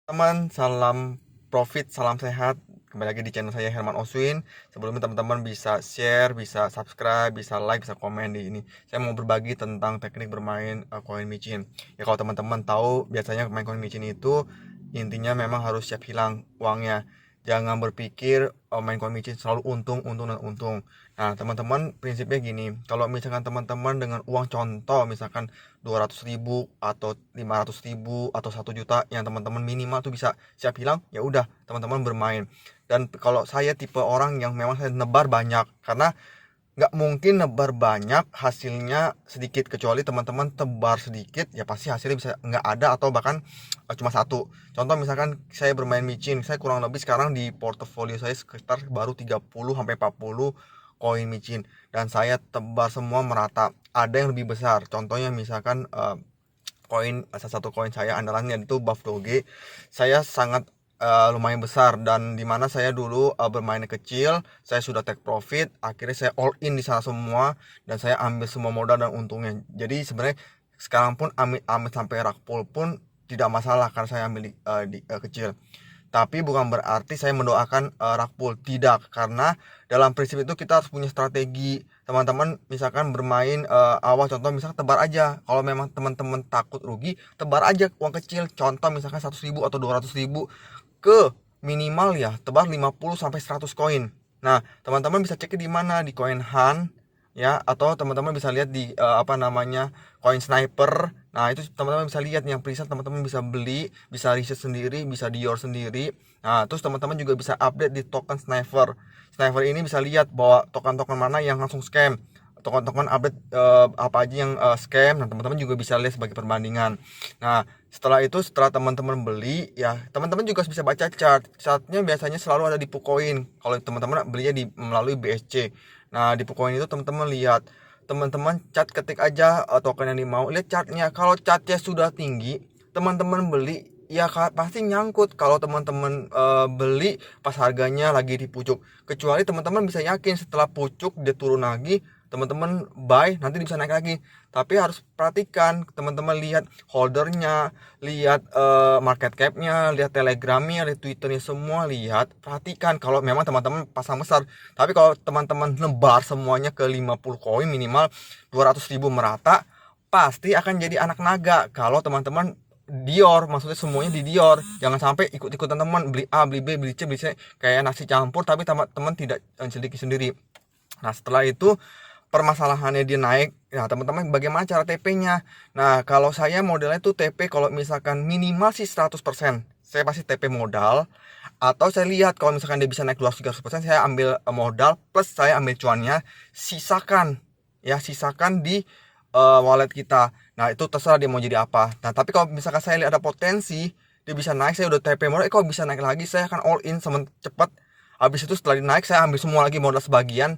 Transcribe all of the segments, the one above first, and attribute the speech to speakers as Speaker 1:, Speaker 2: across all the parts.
Speaker 1: Teman, salam profit, salam sehat. Kembali lagi di channel saya Herman Oswin. Sebelumnya teman-teman bisa share, bisa subscribe, bisa like, bisa komen di ini. Saya mau berbagi tentang teknik bermain koin micin. Ya kalau teman-teman tahu biasanya main koin micin itu intinya memang harus siap hilang uangnya. Jangan berpikir main koin micin selalu untung, untung dan untung. Nah, teman-teman prinsipnya gini, kalau misalkan teman-teman dengan uang contoh misalkan 200.000 atau 500.000 atau 1 juta yang teman-teman minimal tuh bisa siap hilang, ya udah teman-teman bermain. Dan kalau saya tipe orang yang memang saya nebar banyak, karena nggak mungkin nebar banyak hasilnya sedikit, kecuali teman-teman tebar sedikit ya pasti hasilnya bisa nggak ada atau bahkan cuma satu. Contoh misalkan saya bermain micin, saya kurang lebih sekarang di portofolio saya sekitar baru 30 sampai 40 koin micin, dan saya tebar semua merata. Ada yang lebih besar, contohnya misalkan salah satu koin saya andalannya itu Buff Doge. Saya sangat lumayan besar, dan dimana saya dulu bermain kecil, saya sudah take profit, akhirnya saya all in di sana semua, dan saya ambil semua modal dan untungnya. Jadi sebenarnya sekarang pun amit-amit sampai rakpul pun tidak masalah karena saya ambil kecil. Tapi bukan berarti saya mendoakan rakpul, tidak, karena dalam prinsip itu kita harus punya strategi. Teman-teman misalkan bermain awal contoh misalkan tebar aja. Kalau memang teman-teman takut rugi, tebar aja uang kecil. Contoh misalkan 100.000 atau 200.000 ke minimal ya, tebar 50 sampai 100 koin. Nah, teman-teman bisa cek di mana, di Koin Hunt ya, atau teman-teman bisa lihat di apa namanya, Koin Sniper. Nah, itu teman-teman bisa lihat yang preset, teman-teman bisa beli, bisa riset sendiri, bisa dior sendiri. Nah, terus teman-teman juga bisa update di token Sniper. Sniper ini bisa lihat bahwa token-token mana yang langsung scam, token-token update apa aja yang scam. Nah, teman-teman juga bisa lihat sebagai perbandingan. Nah, setelah teman-teman beli ya, teman-teman juga bisa baca chartnya, biasanya selalu ada di Pukoin kalau teman-teman belinya melalui BSC. Nah, di Pukoin itu teman-teman lihat, teman-teman ketik aja token yang dimau, lihat chartnya. Kalau chartnya sudah tinggi, teman-teman beli ya pasti nyangkut. Kalau teman-teman beli pas harganya lagi di pucuk, kecuali teman-teman bisa yakin setelah pucuk dia turun lagi, teman-teman buy, nanti bisa naik lagi. Tapi harus perhatikan, teman-teman lihat holdernya, lihat market capnya, lihat telegramnya, lihat twitternya, semua lihat, perhatikan kalau memang teman-teman pasang besar. Tapi kalau teman-teman nebar semuanya ke 50 koin minimal 200.000 merata, pasti akan jadi anak naga. Kalau teman-teman Dior, maksudnya semuanya di Dior, jangan sampai ikut-ikutan teman beli A, beli B, beli C, beli C, kayak nasi campur tapi teman-teman tidak sedikit sendiri. Nah, setelah itu permasalahannya dia naik. Nah, teman-teman bagaimana cara TP-nya? Nah, kalau saya modelnya tuh TP kalau misalkan minimal sih 100%. Saya pasti TP modal, atau saya lihat kalau misalkan dia bisa naik 200-300%, saya ambil modal plus saya ambil cuannya, sisakan ya, sisakan di wallet kita. Nah, itu terserah dia mau jadi apa. Nah, tapi kalau misalkan saya lihat ada potensi dia bisa naik, saya udah TP modal, kalau bisa naik lagi saya akan all in cepat. Habis itu setelah naik saya ambil semua lagi modal sebagian,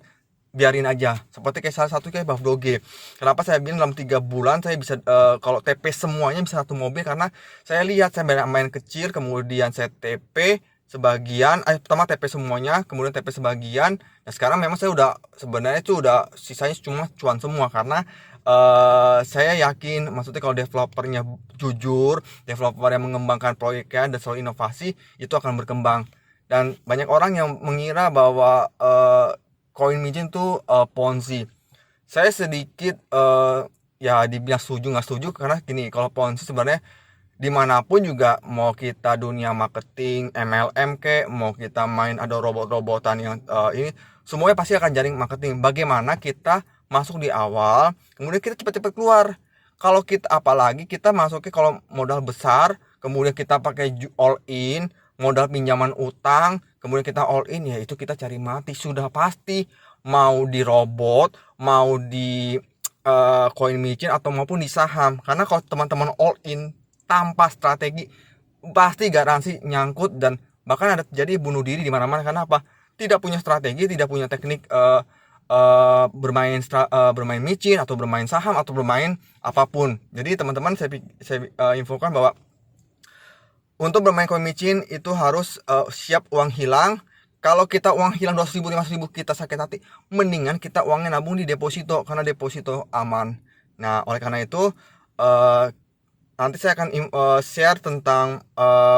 Speaker 1: biarin aja. Seperti kayak salah satu kayak Buff Doge. Kenapa saya bilang dalam 3 bulan saya bisa kalau TP semuanya bisa satu mobil, karena saya lihat saya main kecil, kemudian saya TP sebagian, pertama TP semuanya, kemudian TP sebagian. Nah, sekarang memang saya udah sebenarnya itu udah sisanya cuma cuan semua, karena saya yakin, maksudnya kalau developernya jujur, developer yang mengembangkan proyeknya dan selalu inovasi, itu akan berkembang. Dan banyak orang yang mengira bahwa koin micin tuh ponzi. Saya sedikit ya dibilang setuju nggak setuju, karena gini, kalau ponzi sebenarnya dimanapun juga, mau kita dunia marketing MLM ke, mau kita main ada robot-robotan yang ini, semuanya pasti akan jaring marketing. Bagaimana kita masuk di awal, kemudian kita cepat-cepat keluar. Kalau kita, apalagi kita masuknya kalau modal besar, kemudian kita pakai all in, modal pinjaman utang, kemudian kita all in, ya itu kita cari mati sudah pasti. Mau di robot, mau di koin micin, atau maupun di saham. Karena kalau teman-teman all in tanpa strategi, pasti garansi nyangkut, dan bahkan ada terjadi bunuh diri di mana-mana. Karena apa? Tidak punya strategi, tidak punya teknik bermain micin atau bermain saham atau bermain apapun. Jadi teman-teman, saya infokan bahwa untuk bermain koin micin itu harus siap uang hilang. Kalau kita uang hilang 200.000, 500.000, kita sakit hati. Mendingan kita uangnya nabung di deposito, karena deposito aman. Nah, oleh karena itu nanti saya akan share tentang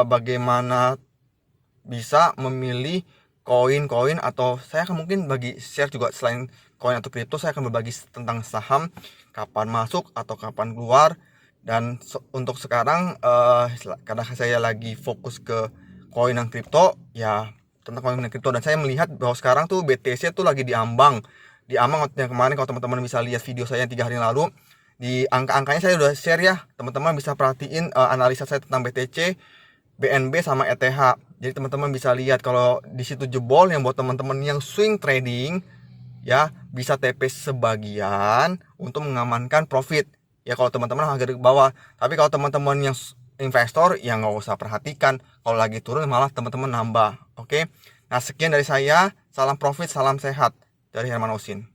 Speaker 1: bagaimana bisa memilih koin-koin, atau saya akan mungkin bagi share juga selain koin atau kripto, saya akan berbagi tentang saham, kapan masuk atau kapan keluar. Dan untuk sekarang karena saya lagi fokus ke koin dan kripto, ya tentang koin dan kripto. Dan saya melihat bahwa sekarang tuh BTC tuh lagi diambang waktu yang kemarin. Kalau teman-teman bisa lihat video saya yang 3 hari lalu, di angka-angkanya saya udah share ya, teman-teman bisa perhatiin analisa saya tentang BTC, BNB sama ETH. Jadi teman-teman bisa lihat kalau di situ jebol, yang buat teman-teman yang swing trading ya bisa TP sebagian untuk mengamankan profit. Ya kalau teman-teman harga ke bawah. Tapi kalau teman-teman yang investor ya nggak usah perhatikan. Kalau lagi turun malah teman-teman nambah. Oke. Nah, sekian dari saya. Salam profit, salam sehat dari Herman Osin.